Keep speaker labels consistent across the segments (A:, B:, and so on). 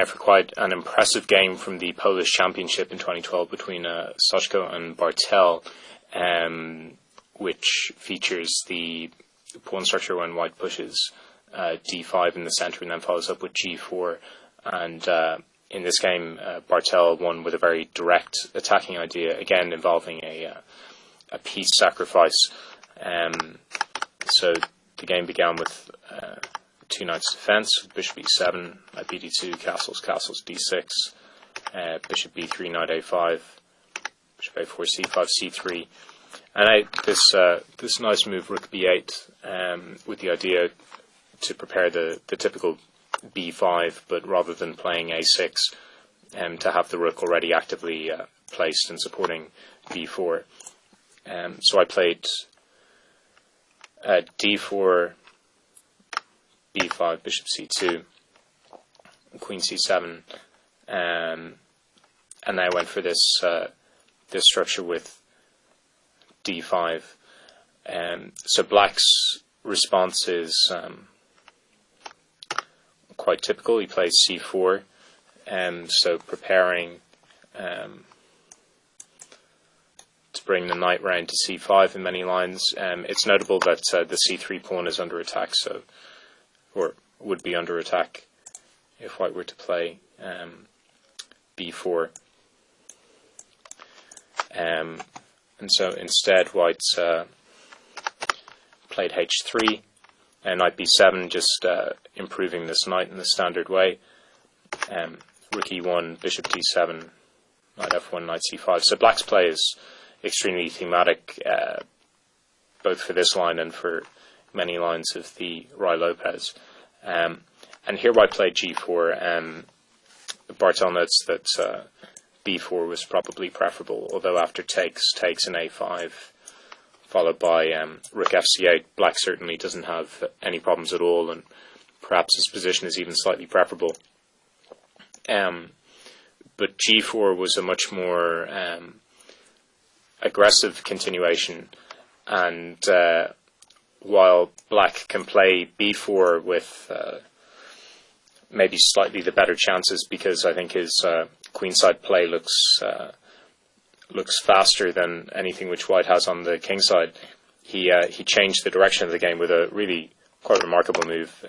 A: for quite an impressive game from the Polish Championship in 2012 between Soczko and Bartel, which features the pawn structure when white pushes d5 in the centre and then follows up with g4. And in this game, Bartel won with a very direct attacking idea, again involving a piece sacrifice. So the game began with two knights defence, bishop e7, knight bd2, castles, castles, d6, bishop b3, knight a5, bishop a4, c5, c3, and this nice move, rook b8, with the idea to prepare the typical b5, but rather than playing a6, to have the rook already actively placed and supporting b4. So I played d4, b5, bishop c2, queen c7, and I went for this this structure with d5. So black's response is quite typical. He plays c4, so preparing to bring the knight round to c5 in many lines. It's notable that the c3 pawn is under attack, or would be under attack if white were to play b4. And so instead white played h3, and knight b7, just improving this knight in the standard way. Rook e1, bishop d7, knight f1, knight c5. So black's play is extremely thematic, both for this line and for many lines of the Ruy Lopez. And here white played g4. Bartel notes that b4 was probably preferable, although after takes in a5, followed by rook fc8, black certainly doesn't have any problems at all, and perhaps his position is even slightly preferable. But g4 was a much more aggressive continuation, and while black can play b4 with maybe slightly the better chances, because I think his queenside play looks faster than anything which white has on the kingside, he changed the direction of the game with a really quite remarkable move.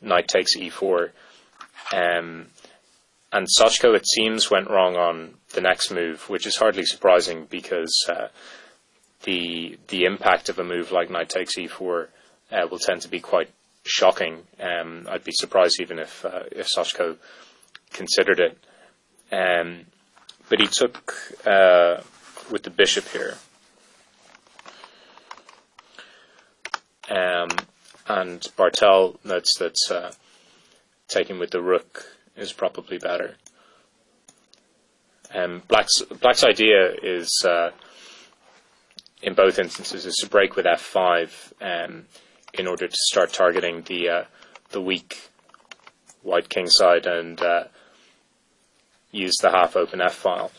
A: Knight takes e4, and Soczko, it seems, went wrong on the next move, which is hardly surprising, because the impact of a move like knight takes e4 will tend to be quite shocking. I'd be surprised even if Soczko considered it. But he took with the bishop here, and Bartel notes that taking with the rook is probably better. Black's idea is, in both instances, is to break with f5 in order to start targeting the weak white kingside and use the half-open f-file.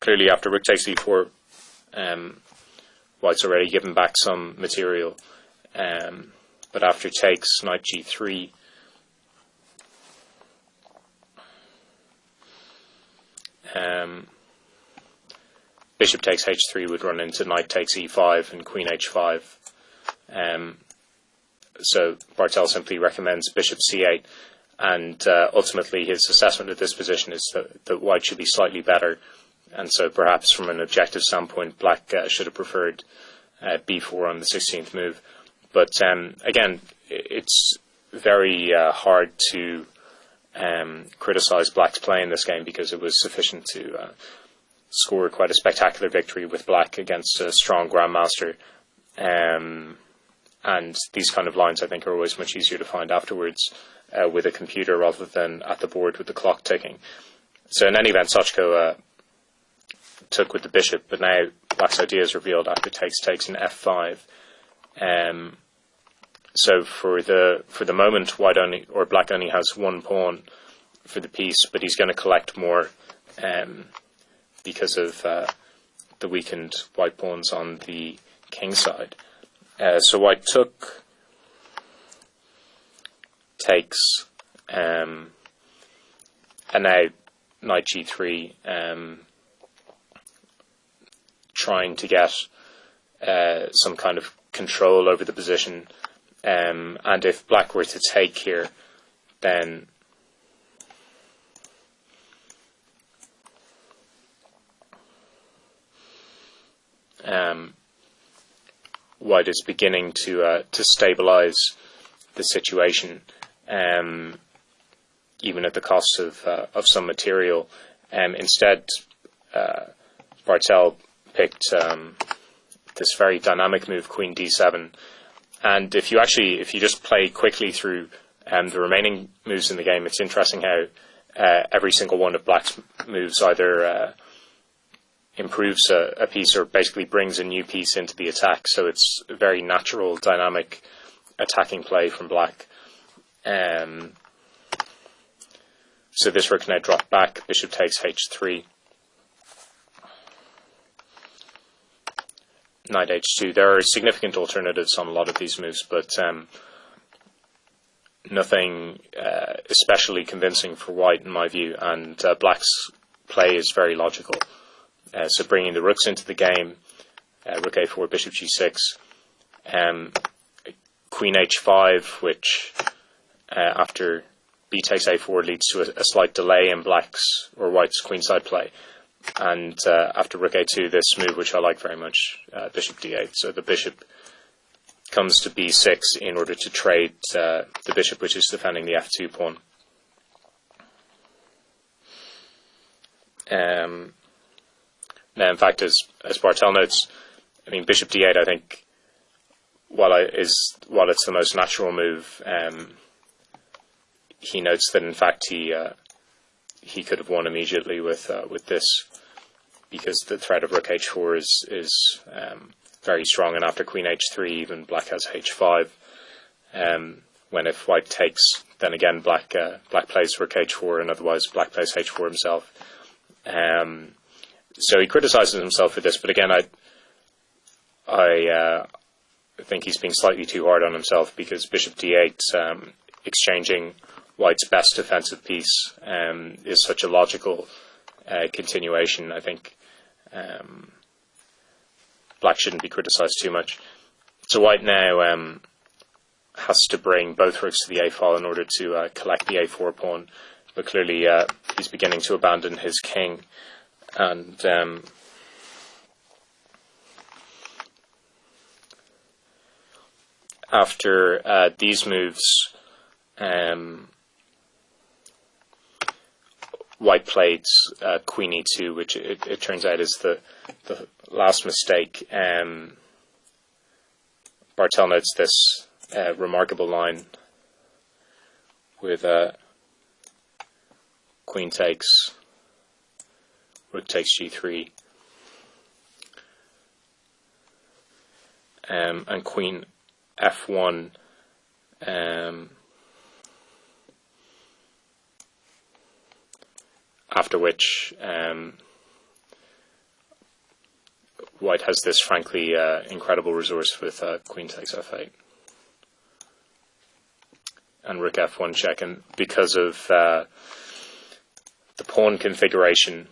A: Clearly, after rook takes e4, white's already given back some material, but after takes, knight g3, bishop takes h3 would run into knight takes e5 and queen h5. So Bartel simply recommends bishop c8, and ultimately his assessment of this position is that white should be slightly better, and so perhaps from an objective standpoint black should have preferred b4 on the 16th move. But again, it's very hard to criticize black's play in this game, because it was sufficient to score quite a spectacular victory with black against a strong grandmaster. And these kind of lines, I think, are always much easier to find afterwards with a computer rather than at the board with the clock ticking. So in any event, Soczko took with the bishop, but now black's idea is revealed after takes in f5. So for the moment, black only has one pawn for the piece, but he's going to collect more because of the weakened white pawns on the king side. So white takes, and now knight g3, trying to get some kind of control over the position, and if black were to take here, then white is beginning to stabilize the situation, even at the cost of some material. Instead, Bartel picked this very dynamic move, Queen d7, and if you just play quickly through the remaining moves in the game, it's interesting how every single one of black's moves either improves a piece or basically brings a new piece into the attack. So it's a very natural, dynamic attacking play from black. So this rook now dropped back, bishop takes h3, knight h2. There are significant alternatives on a lot of these moves, but nothing especially convincing for white in my view, and black's play is very logical. So bringing the rooks into the game, rook a4, bishop g6, queen h5, which after b takes a4 leads to a slight delay in black's or white's queenside play, and after rook a2, this move which I like very much, bishop d8. So the bishop comes to b6 in order to trade the bishop which is defending the f2 pawn. Now, in fact, as Bartel notes, I mean, bishop d8, I think, while it's the most natural move, he notes that in fact he could have won immediately with this, because the threat of rook h4 is very strong, and after queen h3, even black has h5. When if white takes, then again black plays rook h4, and otherwise black plays h4 himself. So he criticizes himself for this, but again, I think he's being slightly too hard on himself, because bishop d8, exchanging white's best defensive piece, is such a logical continuation. I think black shouldn't be criticized too much. So white now has to bring both rooks to the a file in order to collect the a4 pawn, but clearly he's beginning to abandon his king. And after these moves, white played queen e2, which it turns out is the last mistake. Bartel notes this remarkable line with queen takes, rook takes g3, and queen f1, after which white has this frankly incredible resource with queen takes f8 and rook f1 check, and because of the pawn configuration,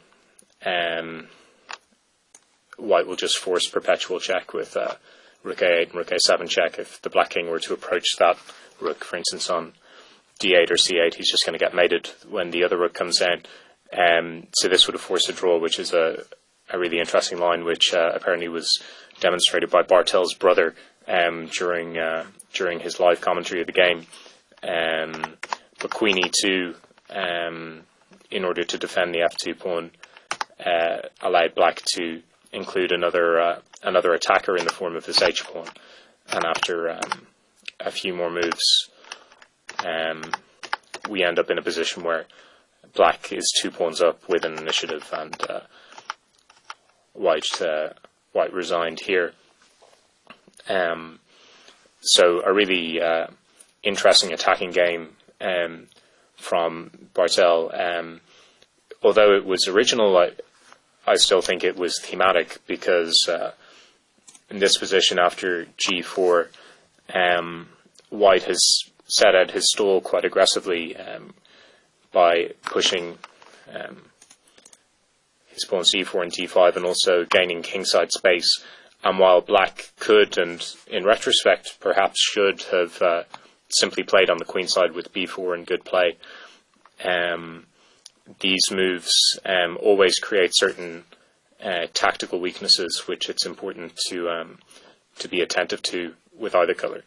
A: white will just force perpetual check with rook a8 and rook a7 check. If the black king were to approach that rook, for instance, on d8 or c8, he's just going to get mated when the other rook comes in. So this would have forced a draw, which is a really interesting line, which apparently was demonstrated by Bartel's brother during his live commentary of the game. But queen e2, in order to defend the f2 pawn, allowed black to include another attacker in the form of this h pawn, and after a few more moves, we end up in a position where black is 2 pawns up with an initiative, and white resigned here. So a really interesting attacking game from Bartel. Although it was original, I still think it was thematic, because in this position after g4, white has set out his stall quite aggressively by pushing his pawns d4 and d5 and also gaining kingside space. And while black could, and in retrospect perhaps should, have simply played on the queenside with b4 and good play, these moves always create certain tactical weaknesses which it's important to be attentive to with either colour.